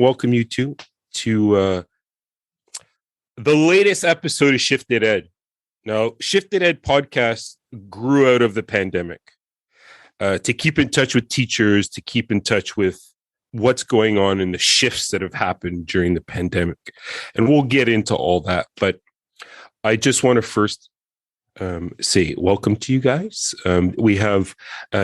welcome you to the latest episode of ShiftED. Now, ShiftED podcast grew out of the pandemic to keep in touch with teachers, to keep in touch with what's going on in the shifts that have happened during the pandemic. And we'll get into all that. But I just want to first say welcome to you guys. We have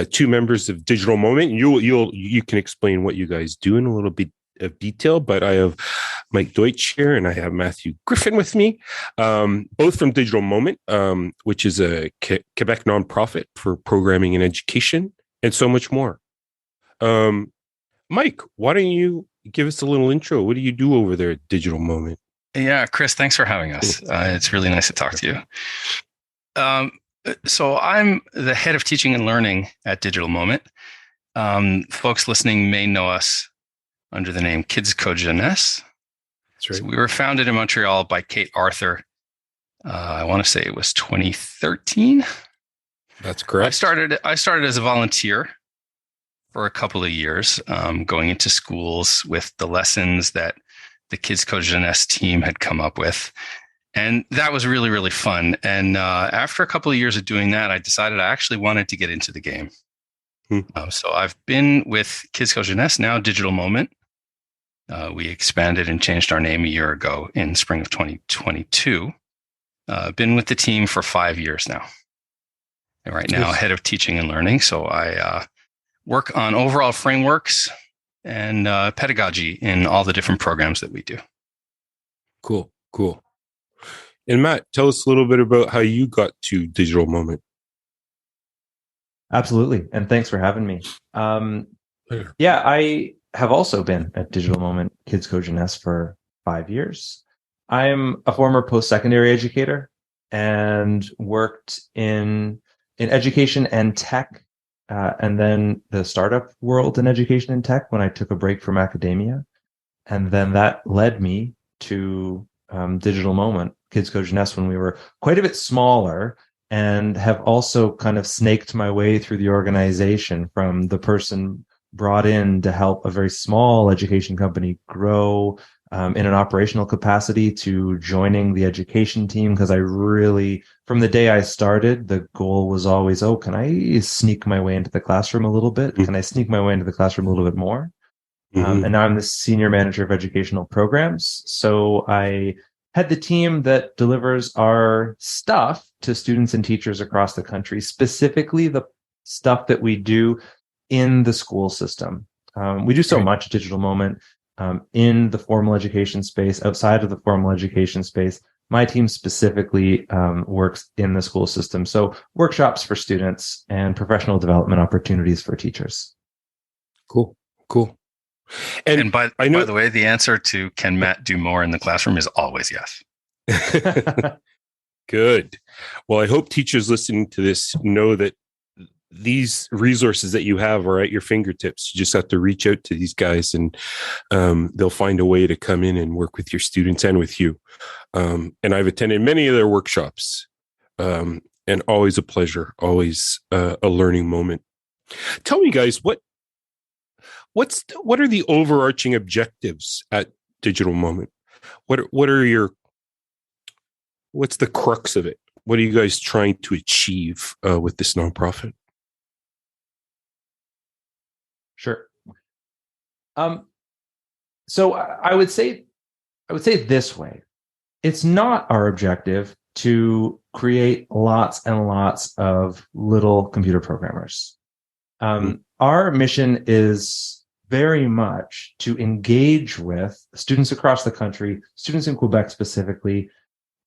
two members of Digital Moment. You can explain what you guys do in a little bit of detail, but I have Mike Deutsch here and I have Matthew Griffin with me, both from Digital Moment, which is a Quebec nonprofit for programming and education and so much more. Mike, why don't you give us a little intro? What do you do over there at Digital Moment? Yeah, Chris, thanks for having us. It's really nice to talk to you. So I'm the head of teaching and learning at Digital Moment. Folks listening may know us under the name Kids Code Jeunesse. That's right. So we were founded in Montreal by Kate Arthur. I want to say it was 2013. That's correct. I started as a volunteer for a couple of years, going into schools with the lessons that the Kids Code Jeunesse team had come up with. And that was really, really fun. And after a couple of years of doing that, I decided I actually wanted to get into the game. So I've been with Kids Code Jeunesse, now Digital Moment. We expanded and changed our name a year ago in spring of 2022. Been with the team for 5 years now. And right now, head of teaching and learning. So I work on overall frameworks and pedagogy in all the different programs that we do. Cool. And Matt, tell us a little bit about how you got to Digital Moment. Absolutely. And thanks for having me. Yeah, I have also been at Digital Moment Kids Code Jeunesse for 5 years. I'm a former post-secondary educator and worked in education and tech, and then the startup world in education and tech when I took a break from academia. And then that led me to Digital Moment Kids Code Jeunesse when we were quite a bit smaller, and have also kind of snaked my way through the organization from the person brought in to help a very small education company grow in an operational capacity to joining the education team. Because I really, from the day I started, the goal was always, can I sneak my way into the classroom a little bit? Can I sneak my way into the classroom a little bit more? And now I'm the senior manager of educational programs. So I head the team that delivers our stuff to students and teachers across the country, specifically the stuff that we do in the school system. We do so much at Digital Moment in the formal education space, outside of the formal education space. My team specifically works in the school system. So workshops for students and professional development opportunities for teachers. Cool. And by the way, the answer to can Matt do more in the classroom is always yes. Good. Well, I hope teachers listening to this know that these resources that you have are at your fingertips. You just have to reach out to these guys and they'll find a way to come in and work with your students and with you. And I've attended many of their workshops and always a pleasure, always a learning moment. Tell me, guys, what are the overarching objectives at Digital Moment? What's the crux of it? What are you guys trying to achieve with this nonprofit? Sure. So I would say this way: it's not our objective to create lots and lots of little computer programmers. Our mission is very much to engage with students across the country, students in Quebec specifically,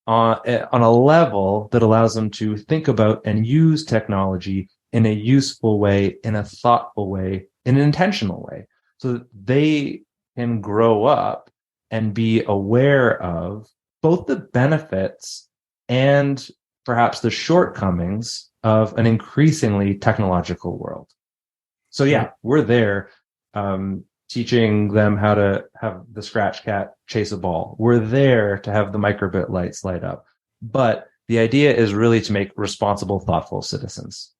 on a level that allows them to think about and use technology in a useful way, in a thoughtful way, in an intentional way, so that they can grow up and be aware of both the benefits and perhaps the shortcomings of an increasingly technological world. So yeah, we're there teaching them how to have the scratch cat chase a ball. We're there to have the microbit lights light up. But the idea is really to make responsible, thoughtful citizens.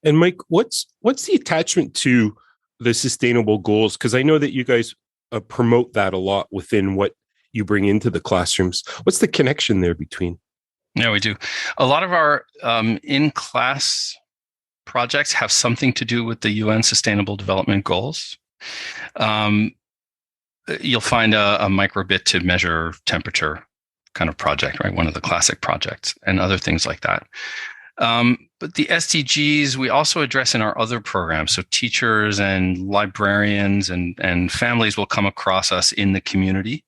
And Mike, what's the attachment to the sustainable goals? Because I know that you guys promote that a lot within what you bring into the classrooms. What's the connection there between? Yeah, we do. A lot of our in-class projects have something to do with the UN Sustainable Development Goals. You'll find a microbit to measure temperature kind of project, right? One of the classic projects, and other things like that. But the SDGs we also address in our other programs. So teachers and librarians and families will come across us in the community,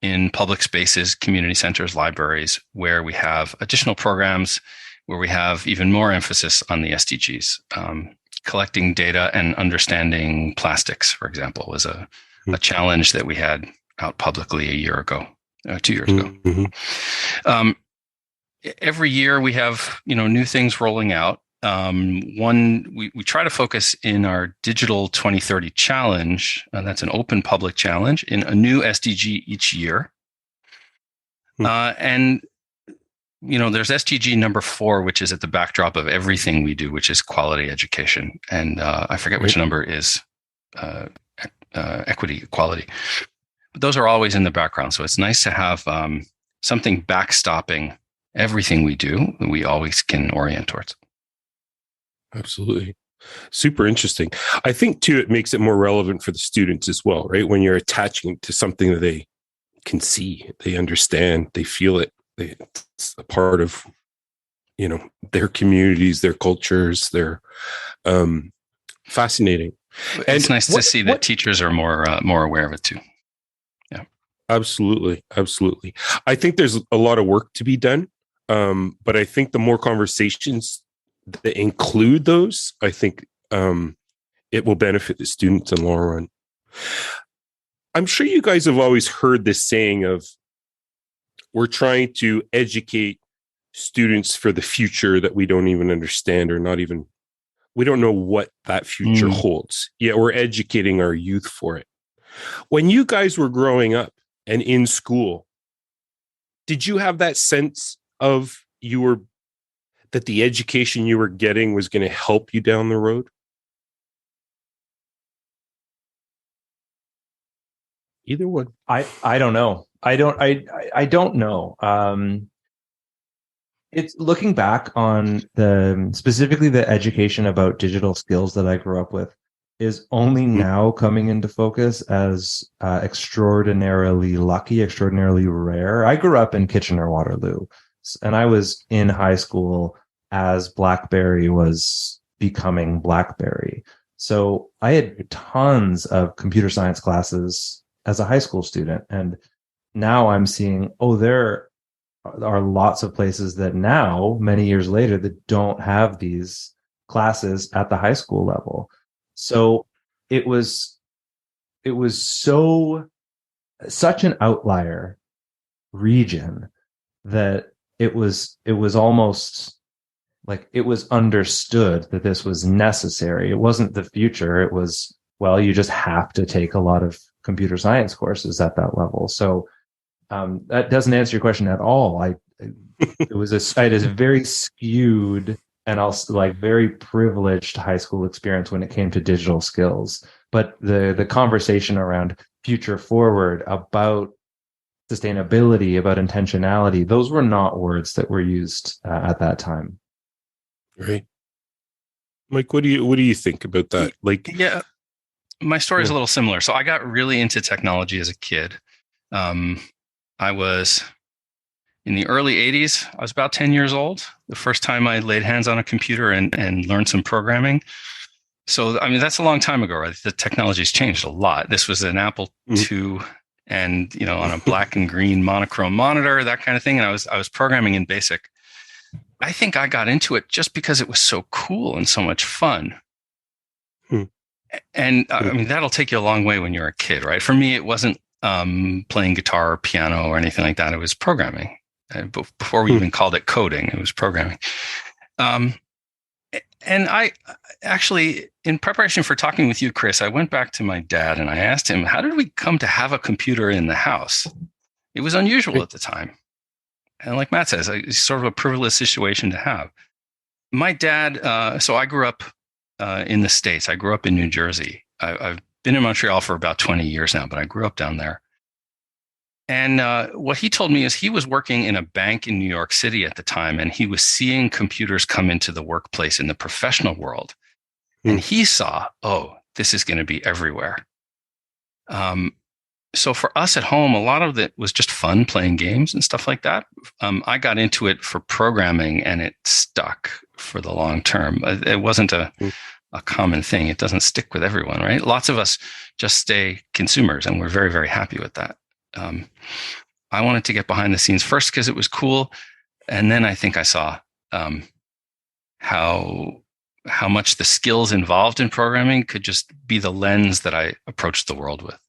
in public spaces, community centers, libraries, where we have additional programs where we have even more emphasis on the SDGs. Collecting data and understanding plastics, for example, was a challenge that we had out publicly 2 years ago. Mm-hmm. Every year we have, new things rolling out. We try to focus in our Digital 2030 Challenge. That's an open public challenge in a new SDG each year. And there's SDG number 4, which is at the backdrop of everything we do, which is quality education. And I forget which number is equality. But those are always in the background. So it's nice to have something backstopping everything we do that we always can orient towards. Absolutely. Super interesting. I think, too, it makes it more relevant for the students as well, right? When you're attaching to something that they can see, they understand, they feel it. It's a part of, their communities, their cultures. They're fascinating. It's nice to see that teachers are more aware of it too. Yeah, absolutely. I think there's a lot of work to be done, but I think the more conversations that include those, I think it will benefit the students in the long run. I'm sure you guys have always heard this saying of, we're trying to educate students for the future that we don't even understand, or we don't know what that future holds. Yet we're educating our youth for it. When you guys were growing up and in school, did you have that sense of that the education you were getting was going to help you down the road? Either one. I don't know. I don't know. It's looking back on specifically the education about digital skills that I grew up with is only now coming into focus as extraordinarily lucky, extraordinarily rare. I grew up in Kitchener-Waterloo, and I was in high school as BlackBerry was becoming BlackBerry. So I had tons of computer science classes as a high school student, and now I'm seeing, there are lots of places that now, many years later, that don't have these classes at the high school level. So it was such an outlier region that it was almost like it was understood that this was necessary. It wasn't the future. It was, you just have to take a lot of computer science courses at that level. So that doesn't answer your question at all. I had a very skewed and also very privileged high school experience when it came to digital skills. But the conversation around future forward, about sustainability, about intentionality, those were not words that were used at that time. Right. Mike, what do you think about that? Yeah, my story is a little similar. So I got really into technology as a kid. I was in the early 80s. I was about 10 years old. The first time I laid hands on a computer and learned some programming. So, that's a long time ago, right? The technology's changed a lot. This was an Apple II and, on a black and green monochrome monitor, that kind of thing. And I was programming in BASIC. I think I got into it just because it was so cool and so much fun. And that'll take you a long way when you're a kid, right? For me, it wasn't playing guitar or piano or anything like that. It was programming. Before we even called it coding, it was programming. And I actually, in preparation for talking with you, Chris, I went back to my dad and I asked him, how did we come to have a computer in the house? It was unusual at the time. And like Matt says, it's sort of a privileged situation to have. My dad, so I grew up in the States. I grew up in New Jersey. I've been in Montreal for about 20 years now, but I grew up down there. And what he told me is he was working in a bank in New York City at the time, and he was seeing computers come into the workplace in the professional world. And he saw, oh, this is going to be everywhere. So for us at home, a lot of it was just fun playing games and stuff like that. I got into it for programming, and it stuck for the long term. It wasn't a common thing. It doesn't stick with everyone, right? Lots of us just stay consumers, and we're very, very happy with that. I wanted to get behind the scenes first because it was cool. And then I think I saw how much the skills involved in programming could just be the lens that I approached the world with.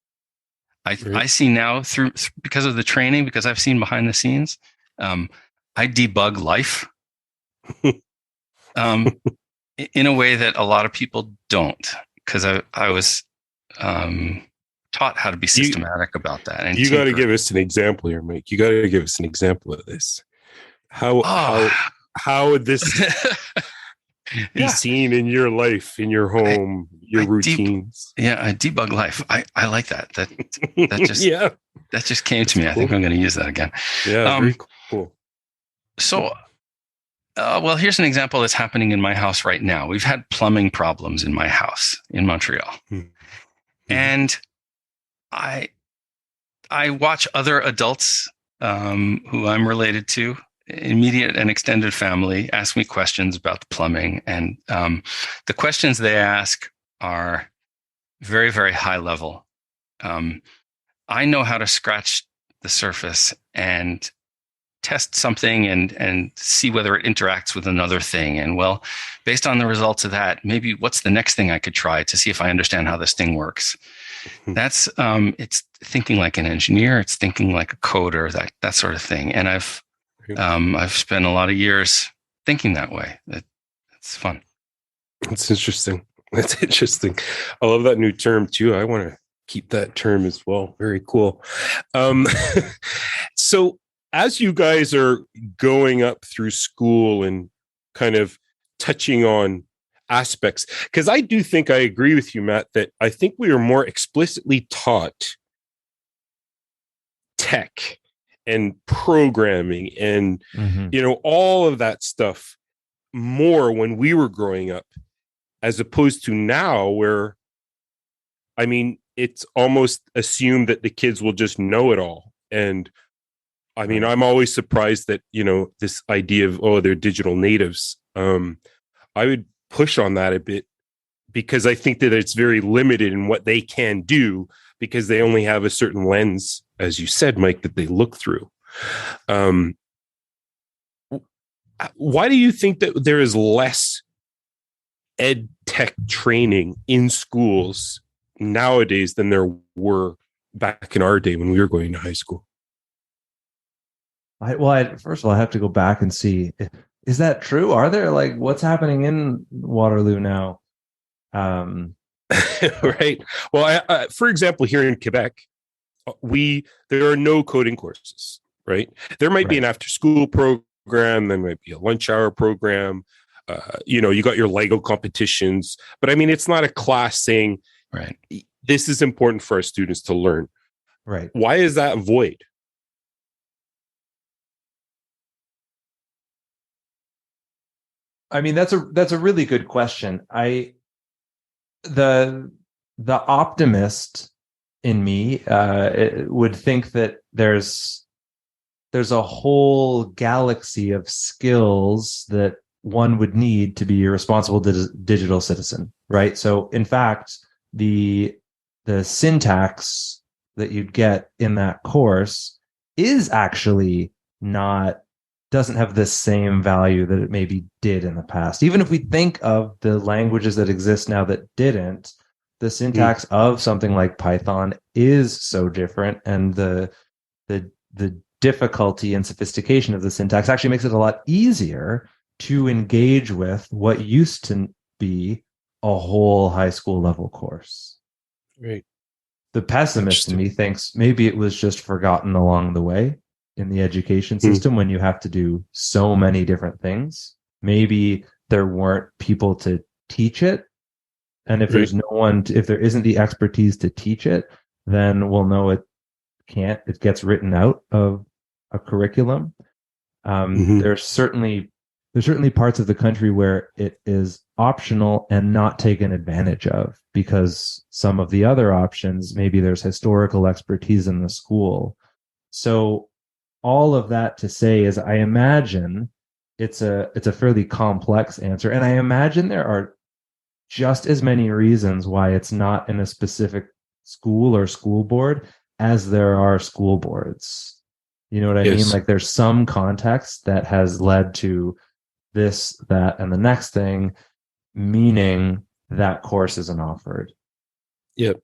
I see now because of the training, because I've seen behind the scenes, I debug life in a way that a lot of people don't, because I was taught how to be systematic about that. And you got to give us an example here, Mike. You got to give us an example of this. How would this be seen in your life, in your home, your routines? I debug life. I like that. That just came to me. Cool. I think I'm going to use that again. Yeah, very cool. So, well, here's an example that's happening in my house right now. We've had plumbing problems in my house in Montreal. And I watch other adults who I'm related to, immediate and extended family, ask me questions about the plumbing. And the questions they ask are very, very high level. I know how to scratch the surface and test something and see whether it interacts with another thing. And well, based on the results of that, maybe what's the next thing I could try to see if I understand how this thing works. That's it's thinking like an engineer. It's thinking like a coder, that sort of thing. And I've spent a lot of years thinking that way. It's fun. It's interesting. That's interesting. I love that new term too. I want to keep that term as well. Very cool. So as you guys are going up through school and kind of touching on aspects, because I do think I agree with you, Matt, that I think we are more explicitly taught tech and programming and, all of that stuff more when we were growing up, as opposed to now where, I mean, it's almost assumed that the kids will just know it all. And I mean, I'm always surprised that, this idea of, they're digital natives. I would push on that a bit, because I think that it's very limited in what they can do, because they only have a certain lens, as you said, Mike, that they look through. Why do you think that there is less ed tech training in schools nowadays than there were back in our day when we were going to high school? First of all, I have to go back and see, is that true? Are there what's happening in Waterloo now? Right. Well, for example, here in Quebec, there are no coding courses, right? There might be an after-school program. There might be a lunch hour program. You got your Lego competitions, but I mean, it's not a class saying, right, this is important for our students to learn. Right. Why is that void? I mean, that's a really good question. The optimist in me would think that there's a whole galaxy of skills that one would need to be a responsible digital citizen, right? So, in fact, the syntax that you'd get in that course is actually doesn't have the same value that it maybe did in the past. Even if we think of the languages that exist now that didn't, the syntax of something like Python is so different, and the difficulty and sophistication of the syntax actually makes it a lot easier to engage with what used to be a whole high school level course. Right. The pessimist in me thinks maybe it was just forgotten along the way in the education system when you have to do so many different things. Maybe there weren't people to teach it. And if there's no if there isn't the expertise to teach it, then we'll know it gets written out of a curriculum. There's certainly parts of the country where it is optional and not taken advantage of, because some of the other options, maybe there's historical expertise in the school. So all of that to say is, I imagine it's a fairly complex answer. And I imagine there are just as many reasons why it's not in a specific school or school board as there are school boards. You know what I mean? Like, there's some context that has led to this, that, and the next thing, meaning that course isn't offered. Yep.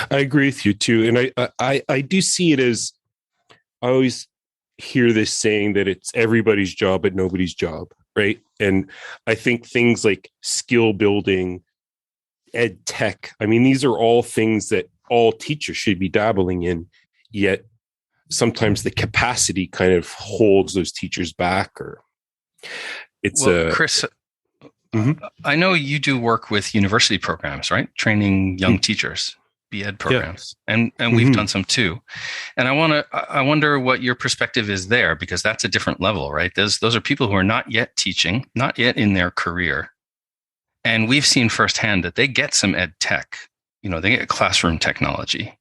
I agree with you too. And I do see it as, I always hear this saying that it's everybody's job, but nobody's job. Right. And I think things like skill building, ed tech, I mean, these are all things that all teachers should be dabbling in, yet sometimes the capacity kind of holds those teachers back. Or it's Chris, I know you do work with university programs, right? Training young teachers, BEd programs, and we've done some too. And I wonder what your perspective is there, because that's a different level, right? Those are people who are not yet teaching, not yet in their career. And we've seen firsthand that they get some ed tech, they get classroom technology.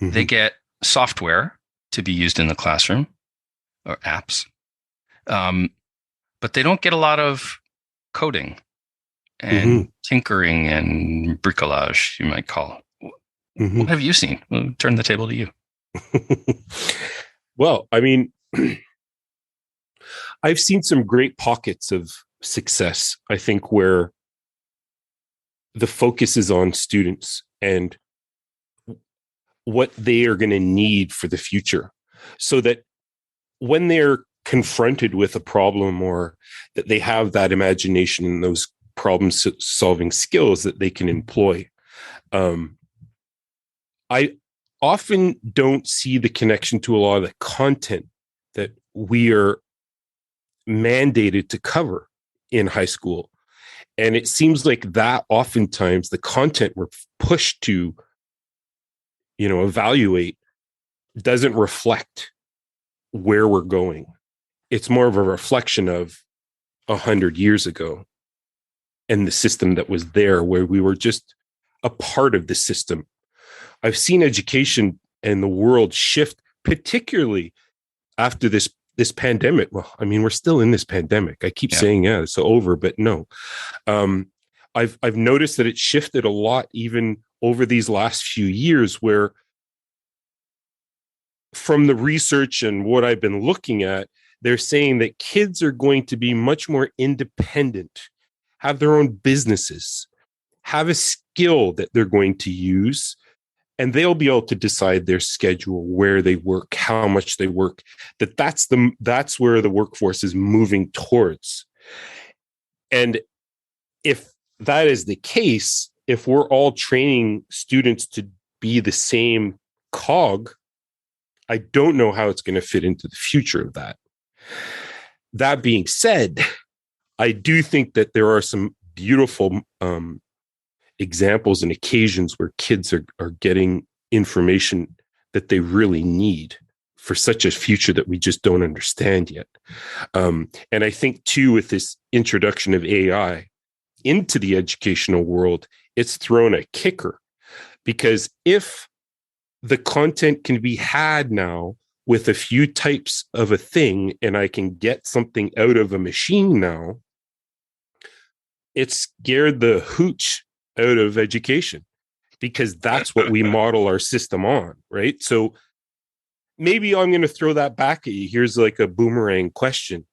They get software to be used in the classroom, or apps. But they don't get a lot of coding and tinkering and bricolage, you might call it. What have you seen? We'll turn the table to you. Well, I mean, I've seen some great pockets of success, I think, where the focus is on students and what they are going to need for the future, so that when they're confronted with a problem, or that they have that imagination and those problem solving skills that they can employ. I often don't see the connection to a lot of the content that we are mandated to cover in high school. And it seems like that oftentimes the content we're pushed to, evaluate doesn't reflect where we're going. It's more of a reflection of 100 years ago and the system that was there, where we were just a part of the system. I've seen education and the world shift, particularly after this pandemic. Well, I mean, we're still in this pandemic. I keep saying, it's over, but no. I've noticed that it shifted a lot even over these last few years, where from the research and what I've been looking at, they're saying that kids are going to be much more independent, have their own businesses, have a skill that they're going to use, and they'll be able to decide their schedule, where they work, how much they work. That's where the workforce is moving towards. And if that is the case, if we're all training students to be the same cog, I don't know how it's going to fit into the future of that. That being said, I do think that there are some beautiful examples and occasions where kids are getting information that they really need for such a future that we just don't understand yet. And I think too, with this introduction of AI into the educational world, it's thrown a kicker, because if the content can be had now with a few types of a thing, and I can get something out of a machine now, it scared the hooch out of education, because that's what we model our system on, right? So maybe I'm going to throw that back at you. Here's like a boomerang question.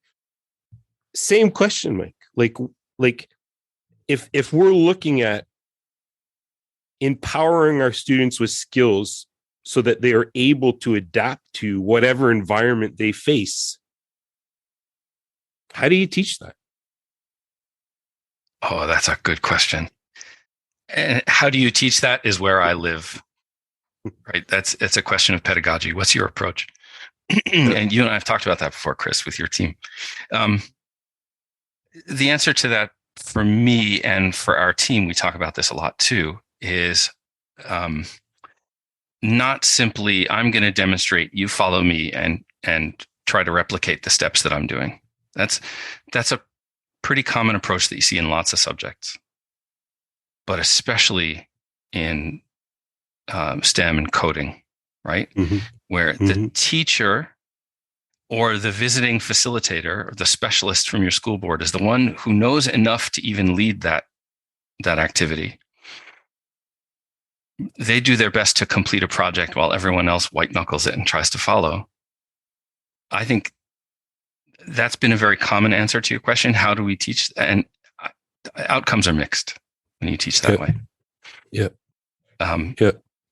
Same question, Mike. Like if we're looking at empowering our students with skills so that they are able to adapt to whatever environment they face, how do you teach that? Oh, that's a good question. And how do you teach that is where I live, right? It's a question of pedagogy. What's your approach? And you and I have talked about that before, Chris, with your team. The answer to that for me and for our team, we talk about this a lot too, is not simply, I'm going to demonstrate, you follow me and try to replicate the steps that I'm doing. That's a pretty common approach that you see in lots of subjects, but especially in STEM and coding, right? Mm-hmm. Where the teacher or the visiting facilitator or the specialist from your school board is the one who knows enough to even lead that activity. They do their best to complete a project while everyone else white knuckles it and tries to follow. I think that's been a very common answer to your question. How do we teach? And outcomes are mixed when you teach that way. Yeah.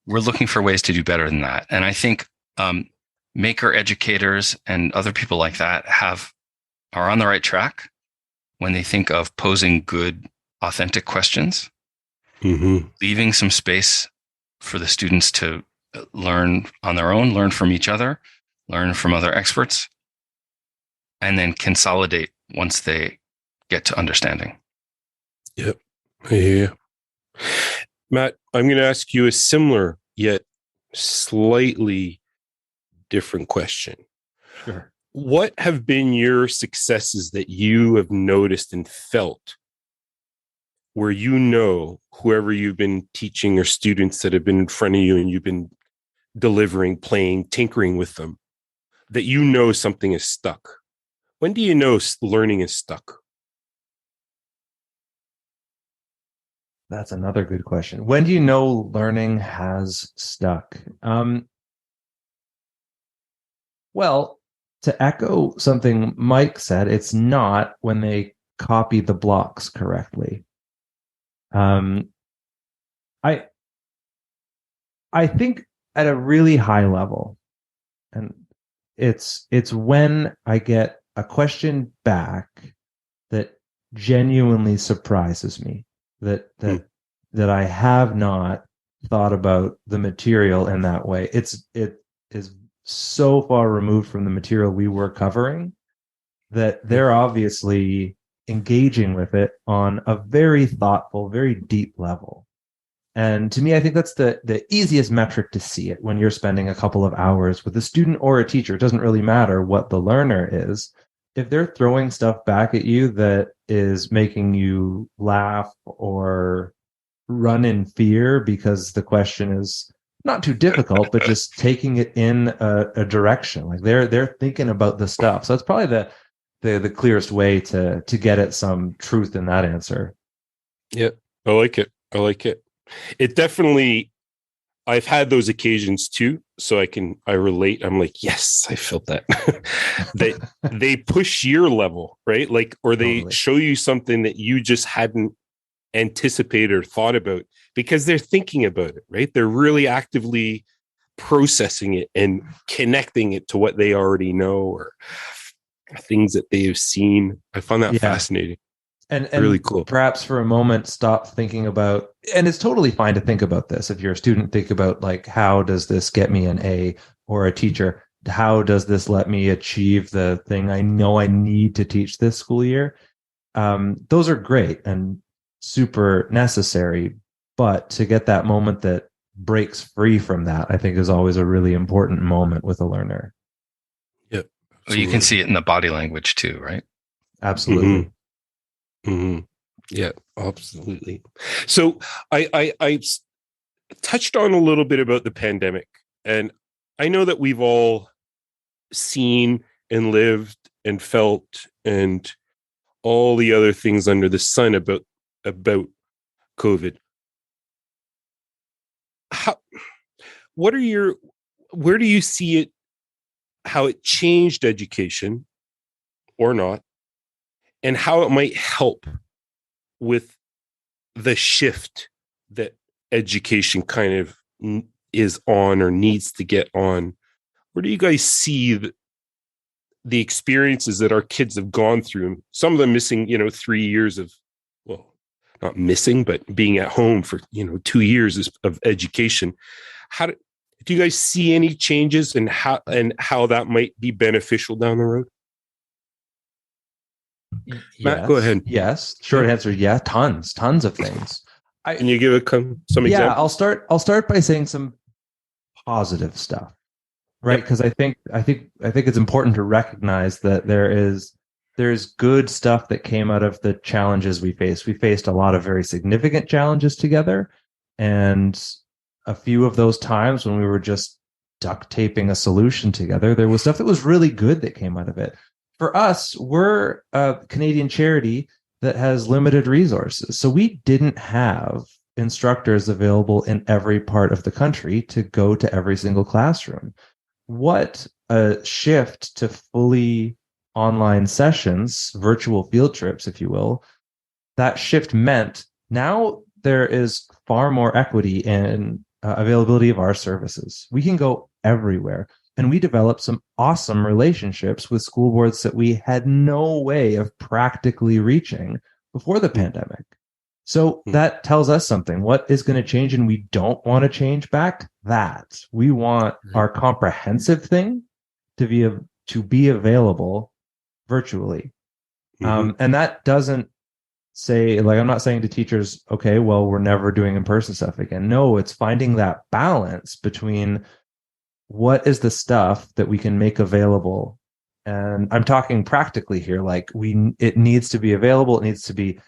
We're looking for ways to do better than that. And I think maker educators and other people like that are on the right track when they think of posing good, authentic questions, leaving some space for the students to learn on their own, learn from each other, learn from other experts, and then consolidate once they get to understanding. Yep. I hear you. Matt, I'm going to ask you a similar yet slightly different question. Sure. What have been your successes that you have noticed and felt where whoever you've been teaching or students that have been in front of you and you've been delivering, playing, tinkering with them, that something is stuck? When do you know learning is stuck? That's another good question. When do you know learning has stuck? Well, to echo something Mike said, it's not when they copy the blocks correctly. I think at a really high level, and it's when I get a question back that genuinely surprises me, that I have not thought about the material in that way. It is so far removed from the material we were covering that they're obviously engaging with it on a very thoughtful, very deep level. And to me, I think that's the easiest metric to see it when you're spending a couple of hours with a student or a teacher. It doesn't really matter what the learner is. If they're throwing stuff back at you that is making you laugh or run in fear because the question is not too difficult, but just taking it in a direction, like they're thinking about the stuff. So that's probably the clearest way to get at some truth in that answer. Yeah, I like it. It definitely, I've had those occasions too, so I relate. I'm like, yes, I felt that. they push your level, right? Like, or they Totally. show you something that you just hadn't anticipated or thought about because they're thinking about it, right? They're really actively processing it and connecting it to what they already know or things that they have seen. I find that fascinating. And really cool. Perhaps for a moment, stop thinking about, and it's totally fine to think about this. If you're a student, think about like, how does this get me an A? Or a teacher, how does this let me achieve the thing I know I need to teach this school year? Those are great and super necessary. But to get that moment that breaks free from that, I think is always a really important moment with a learner. Yep. Well, you can see it in the body language too, right? Absolutely. Mm-hmm. Mm-hmm. Yeah, absolutely. So I touched on a little bit about the pandemic, and I know that we've all seen and lived and felt and all the other things under the sun about COVID. Where do you see it, how it changed education or not, and how it might help with the shift that education kind of is on or needs to get on? Where do you guys see the experiences that our kids have gone through? Some of them missing, 3 years of, well, not missing, but being at home for, 2 years of education. Do you guys see any changes and how that might be beneficial down the road? Yes. Matt, go ahead. Yes. Short answer, yeah. Tons of things. Can you give some examples? I'll start by saying some positive stuff, right? Because I think it's important to recognize that there's good stuff that came out of the challenges we faced. We faced a lot of very significant challenges together, and a few of those times when we were just duct taping a solution together, there was stuff that was really good that came out of it. For us, we're a Canadian charity that has limited resources. So we didn't have instructors available in every part of the country to go to every single classroom. What a shift to fully online sessions, virtual field trips, if you will, that shift meant now there is far more equity in availability of our services. We can go everywhere. And we developed some awesome relationships with school boards that we had no way of practically reaching before the pandemic. So that tells us something. What is going to change and we don't want to change back? That we want our comprehensive thing to be available virtually. And that doesn't say, like, I'm not saying to teachers, okay, well, we're never doing in-person stuff again. No, it's finding that balance between what is the stuff that we can make available. And I'm talking practically here, like it needs to be available. It needs to be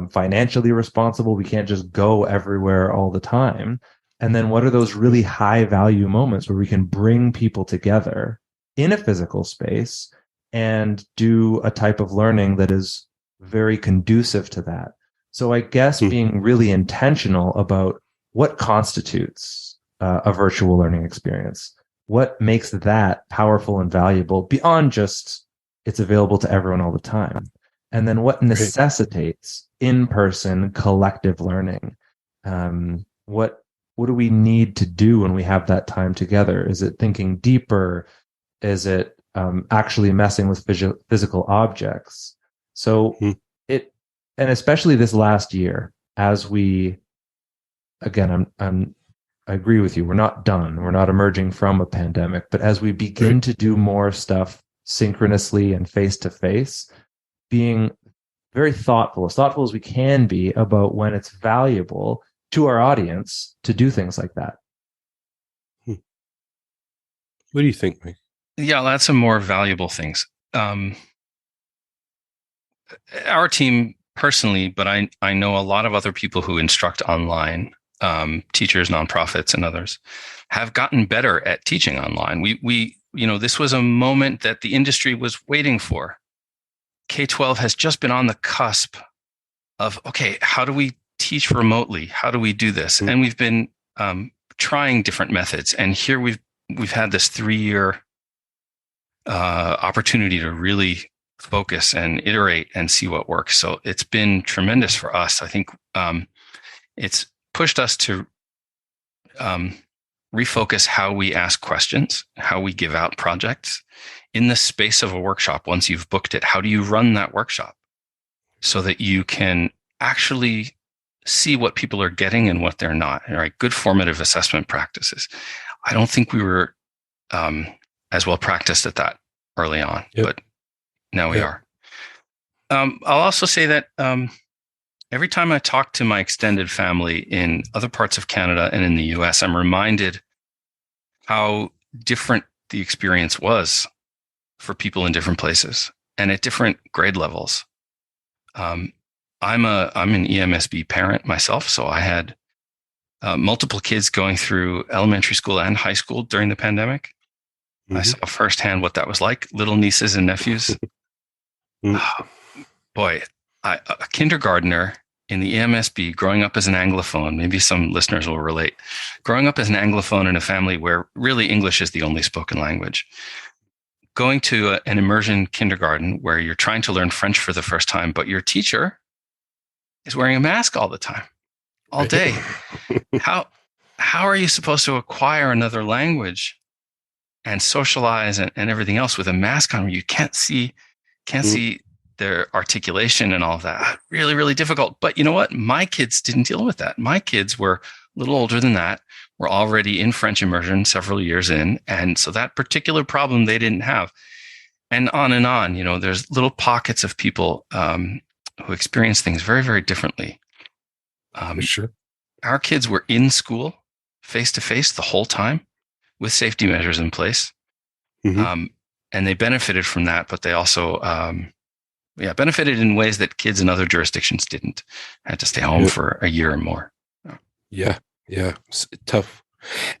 financially responsible. We can't just go everywhere all the time. And then what are those really high value moments where we can bring people together in a physical space and do a type of learning that is very conducive to that. So I guess being really intentional about what constitutes a virtual learning experience, what makes that powerful and valuable beyond just it's available to everyone all the time. And then what necessitates in-person collective learning? What do we need to do when we have that time together? Is it thinking deeper? Is it actually messing with physical objects? So and especially this last year, as we, again, I agree with you. We're not done. We're not emerging from a pandemic, but as we begin to do more stuff synchronously and face to face, being very thoughtful as we can be about when it's valuable to our audience to do things like that. What do you think, Mike? Yeah, that's some more valuable things. Our team personally, but I know a lot of other people who instruct online, teachers, nonprofits, and others, have gotten better at teaching online. We this was a moment that the industry was waiting for. K-12 has just been on the cusp of, okay, how do we teach remotely? How do we do this? And we've been trying different methods. And here we've had this 3-year opportunity to really focus and iterate and see what works. So it's been tremendous for us. I think it's pushed us to refocus how we ask questions, how we give out projects in the space of a workshop. Once you've booked it, how do you run that workshop so that you can actually see what people are getting and what they're not? Right? Good formative assessment practices. I don't think we were as well practiced at that early on, but now we are. I'll also say that every time I talk to my extended family in other parts of Canada and in the US, I'm reminded how different the experience was for people in different places and at different grade levels. I'm an EMSB parent myself, so I had multiple kids going through elementary school and high school during the pandemic. I saw firsthand what that was like, little nieces and nephews. Boy, a kindergartner in the EMSB growing up as an Anglophone, maybe some listeners will relate, growing up as an Anglophone in a family where really English is the only spoken language, going to an immersion kindergarten where you're trying to learn French for the first time, but your teacher is wearing a mask all the time, all day. How are you supposed to acquire another language and socialize and everything else with a mask on where you can't see their articulation and all of that? Really, really difficult. But you know what? My kids didn't deal with that. My kids were a little older than that, were already in French immersion several years in. And so that particular problem they didn't have. And on, there's little pockets of people who experience things very, very differently. Sure. Our kids were in school face to face the whole time with safety measures in place. Mhm. And they benefited from that, but they also benefited in ways that kids in other jurisdictions didn't. Had to stay home for a year or more. Yeah. It's tough.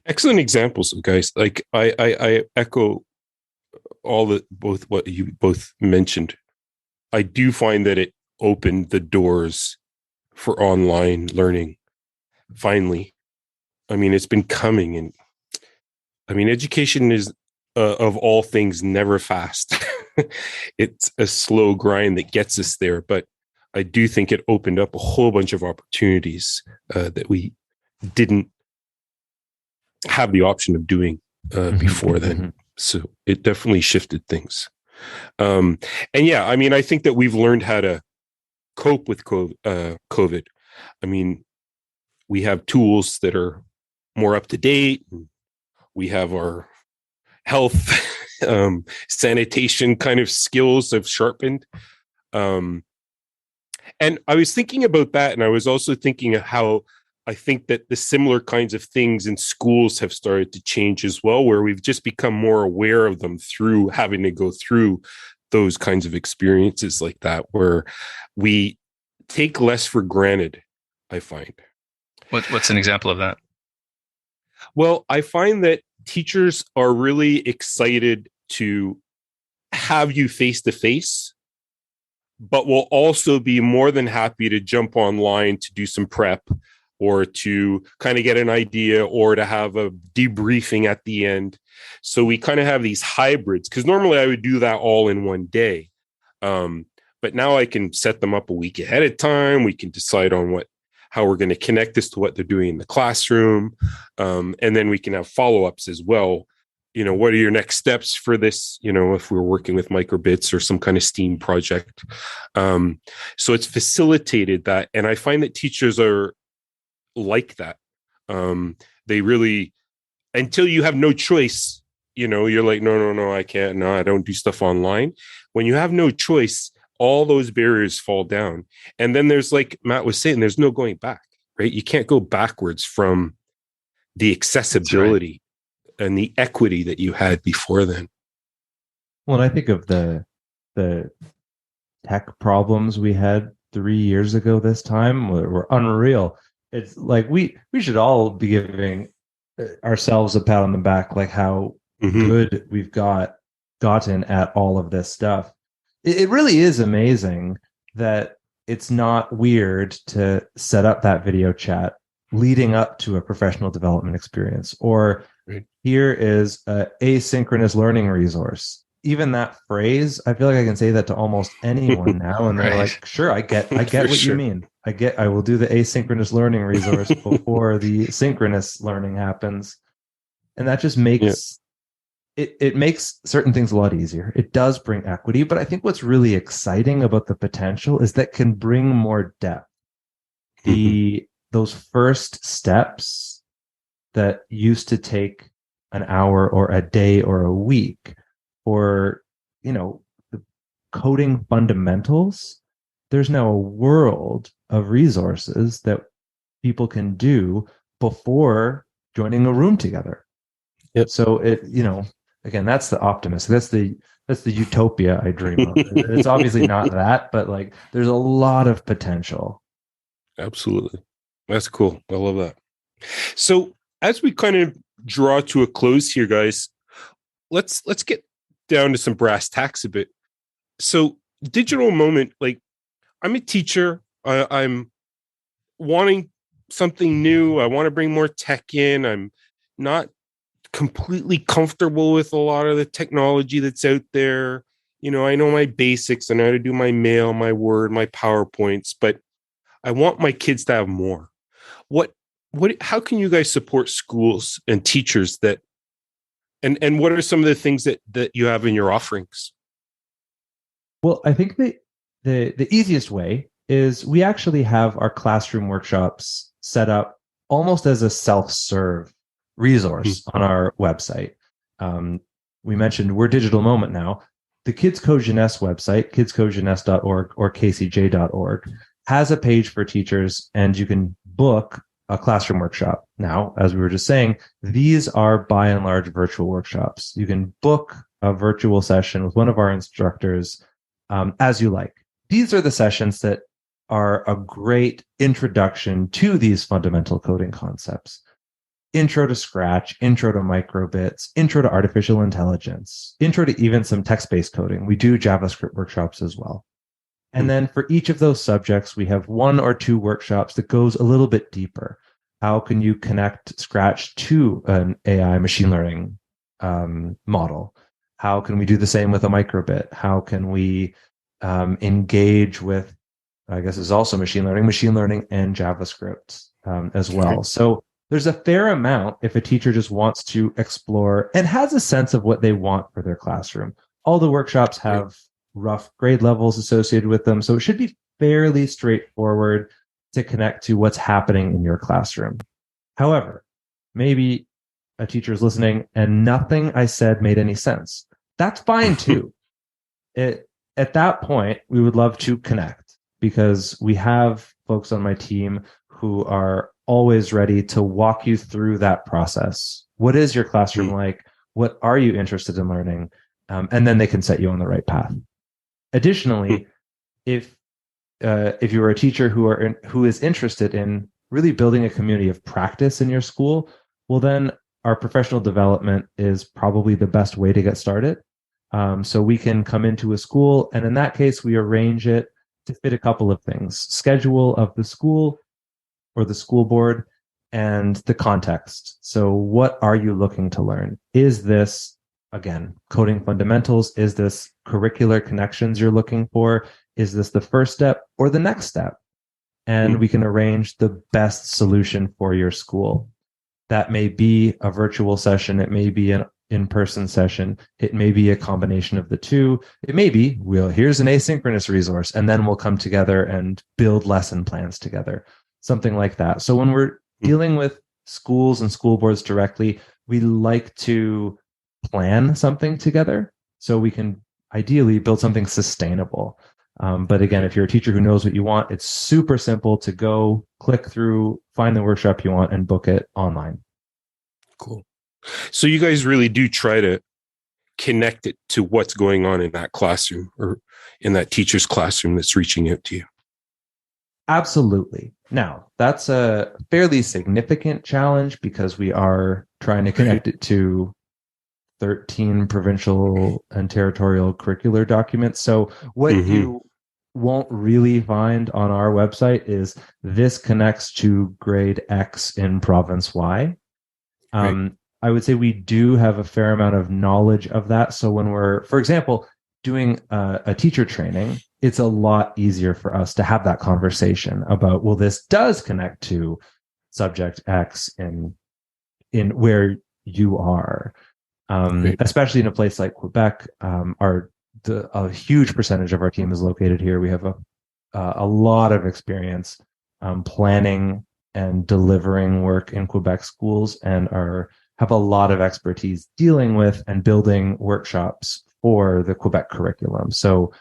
Excellent examples, guys. Like I echo both what you both mentioned. I do find that it opened the doors for online learning. Finally, I mean, it's been coming, and I mean, education is of all things never fast. It's a slow grind that gets us there, but I do think it opened up a whole bunch of opportunities that we didn't have the option of doing before then. So it definitely shifted things. And yeah, I mean, I think that we've learned how to cope with COVID. I mean, we have tools that are more up to date. We have our health, sanitation kind of skills have sharpened. And I was thinking about that. And I was also thinking of how I think that the similar kinds of things in schools have started to change as well, where we've just become more aware of them through having to go through those kinds of experiences like that, where we take less for granted, I find. What's an example of that? Well, I find that teachers are really excited to have you face to face, but will also be more than happy to jump online to do some prep or to kind of get an idea or to have a debriefing at the end. So we kind of have these hybrids, because normally I would do that all in one day. But now I can set them up a week ahead of time. We can decide on how we're going to connect this to what they're doing in the classroom. And then we can have follow-ups as well. You know, what are your next steps for this? You know, if we're working with microbits or some kind of STEAM project. So it's facilitated that. And I find that teachers are like that. They really, until you have no choice, you know, you're like, no, I can't. No, I don't do stuff online. When you have no choice, all those barriers fall down. And then there's, like Matt was saying, there's no going back, right? You can't go backwards from the accessibility and the equity that you had before then. Well, and I think of the tech problems we had 3 years ago this time were unreal. It's like we should all be giving ourselves a pat on the back, like how good we've gotten at all of this stuff. It really is amazing that it's not weird to set up that video chat leading up to a professional development experience, or here is a asynchronous learning resource. Even that phrase, I feel like I can say that to almost anyone now, and they're like, "Sure, I get what you mean. I will do the asynchronous learning resource before the synchronous learning happens," and that just makes it makes certain things a lot easier. It does bring equity, but I think what's really exciting about the potential is that can bring more depth. Those first steps that used to take an hour or a day or a week, or, you know, the coding fundamentals, there's now a world of resources that people can do before joining a room together. Yep. So it, you know, again, that's the optimist. That's the utopia I dream of. It's obviously not that, but like there's a lot of potential. Absolutely. That's cool. I love that. So as we kind of draw to a close here, guys, let's get down to some brass tacks a bit. So digital moment, like I'm a teacher. I'm wanting something new. I want to bring more tech in. I'm not completely comfortable with a lot of the technology that's out there. You know, I know my basics. I know how to do my mail, my Word, my PowerPoints, but I want my kids to have more. How can you guys support schools and teachers that, and what are some of the things that you have in your offerings? Well, I think the easiest way is we actually have our classroom workshops set up almost as a self-serve resource on our website. We mentioned we're Digital Moment now. The Kids Code Jeunesse website, kidscodejeunesse.org or kcj.org, has a page for teachers, and you can book a classroom workshop. Now, as we were just saying, these are by and large virtual workshops. You can book a virtual session with one of our instructors as you like. These are the sessions that are a great introduction to these fundamental coding concepts. Intro to Scratch, intro to microbits, intro to artificial intelligence, intro to even some text-based coding. We do JavaScript workshops as well. And then for each of those subjects, we have 1 or 2 workshops that goes a little bit deeper. How can you connect Scratch to an AI machine learning model? How can we do the same with a microbit? How can we engage with, I guess is also machine learning and JavaScript as well. Okay. So there's a fair amount if a teacher just wants to explore and has a sense of what they want for their classroom. All the workshops have rough grade levels associated with them, so it should be fairly straightforward to connect to what's happening in your classroom. However, maybe a teacher is listening and nothing I said made any sense. That's fine too. At that point, we would love to connect because we have folks on my team who are always ready to walk you through that process. What is your classroom like? What are you interested in learning? And then they can set you on the right path. Additionally, if you are a teacher who is interested in really building a community of practice in your school, well, then our professional development is probably the best way to get started. So we can come into a school, and in that case, we arrange it to fit a couple of things: schedule of the school or the school board, and the context. So what are you looking to learn? Is this, again, coding fundamentals? Is this curricular connections you're looking for? Is this the first step or the next step? And we can arrange the best solution for your school. That may be a virtual session. It may be an in-person session. It may be a combination of the two. It may be, here's an asynchronous resource, and then we'll come together and build lesson plans together. Something like that. So when we're dealing with schools and school boards directly, we like to plan something together so we can ideally build something sustainable. But again, if you're a teacher who knows what you want, it's super simple to go click through, find the workshop you want, and book it online. Cool. So you guys really do try to connect it to what's going on in that classroom or in that teacher's classroom that's reaching out to you. Absolutely. Now, that's a fairly significant challenge because we are trying to connect it to 13 provincial and territorial curricular documents. So what you won't really find on our website is this connects to grade X in province Y. I would say we do have a fair amount of knowledge of that. So when we're, for example, doing a teacher training, it's a lot easier for us to have that conversation about, well, this does connect to subject X in where you are. Especially in a place like Quebec, a huge percentage of our team is located here. We have a lot of experience planning and delivering work in Quebec schools, and have a lot of expertise dealing with and building workshops for the Quebec curriculum. So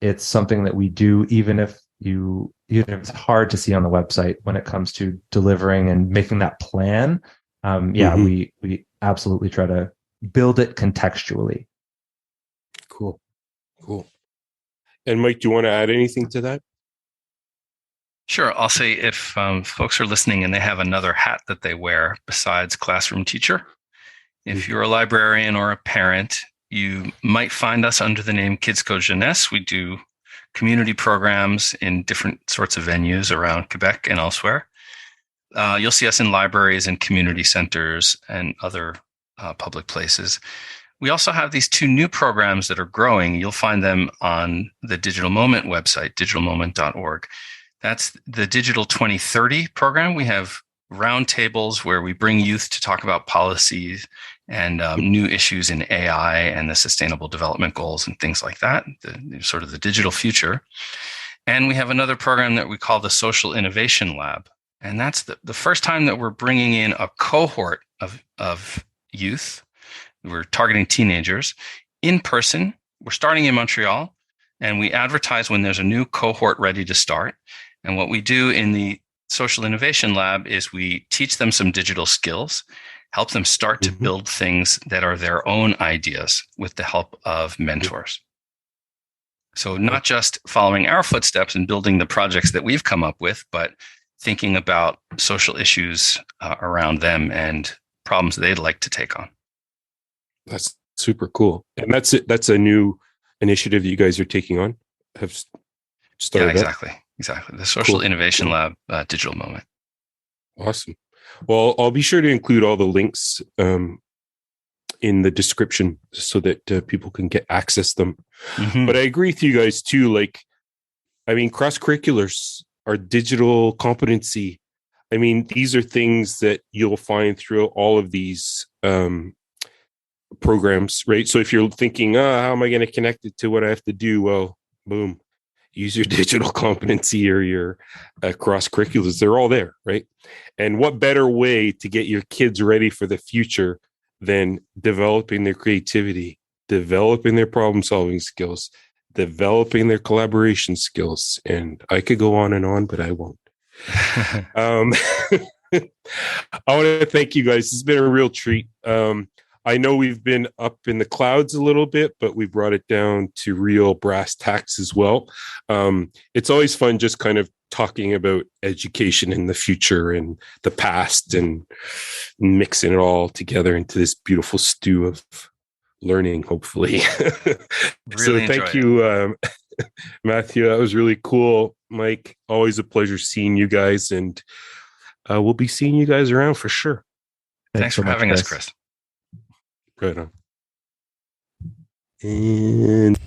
it's something that we do, even if it's hard to see on the website when it comes to delivering and making that plan. We absolutely try to build it contextually. Cool. And Mike, do you want to add anything to that? Sure. I'll say if folks are listening and they have another hat that they wear besides classroom teacher, if you're a librarian or a parent, you might find us under the name Kids Code Jeunesse. We do community programs in different sorts of venues around Quebec and elsewhere. You'll see us in libraries and community centers and other public places. We also have these 2 new programs that are growing. You'll find them on the Digital Moment website, digitalmoment.org. That's the Digital 2030 program. We have roundtables where we bring youth to talk about policies and new issues in AI and the Sustainable Development Goals and things like that, sort of the digital future. And we have another program that we call the Social Innovation Lab. And that's the first time that we're bringing in a cohort of youth. We're targeting teenagers in person. We're starting in Montreal, and we advertise when there's a new cohort ready to start. And what we do in the Social Innovation Lab is we teach them some digital skills, help them start to build things that are their own ideas with the help of mentors. So not just following our footsteps and building the projects that we've come up with, but thinking about social issues around them and problems they'd like to take on. That's super cool. And that's it. That's a new initiative that you guys are taking on. Have started. Yeah, exactly. The Social Innovation Lab digital moment. Awesome. Well, I'll be sure to include all the links in the description so that people can access them. But I agree with you guys too. Like, I mean, cross curriculars are digital competency. I mean, these are things that you'll find through all of these programs, right? So if you're thinking, how am I going to connect it to what I have to do? Well, boom, use your digital competency or your cross curriculars. They're all there, right? And what better way to get your kids ready for the future than developing their creativity, developing their problem solving skills, developing their collaboration skills. And I could go on, but I won't. I want to thank you guys. It's been a real treat. I know we've been up in the clouds a little bit, but we brought it down to real brass tacks as well. It's always fun just kind of talking about education in the future and the past and mixing it all together into this beautiful stew of learning, hopefully. Really so thank you, Matthew. That was really cool. Mike, always a pleasure seeing you guys, and we'll be seeing you guys around for sure. Thanks for having us, Chris. Right on. And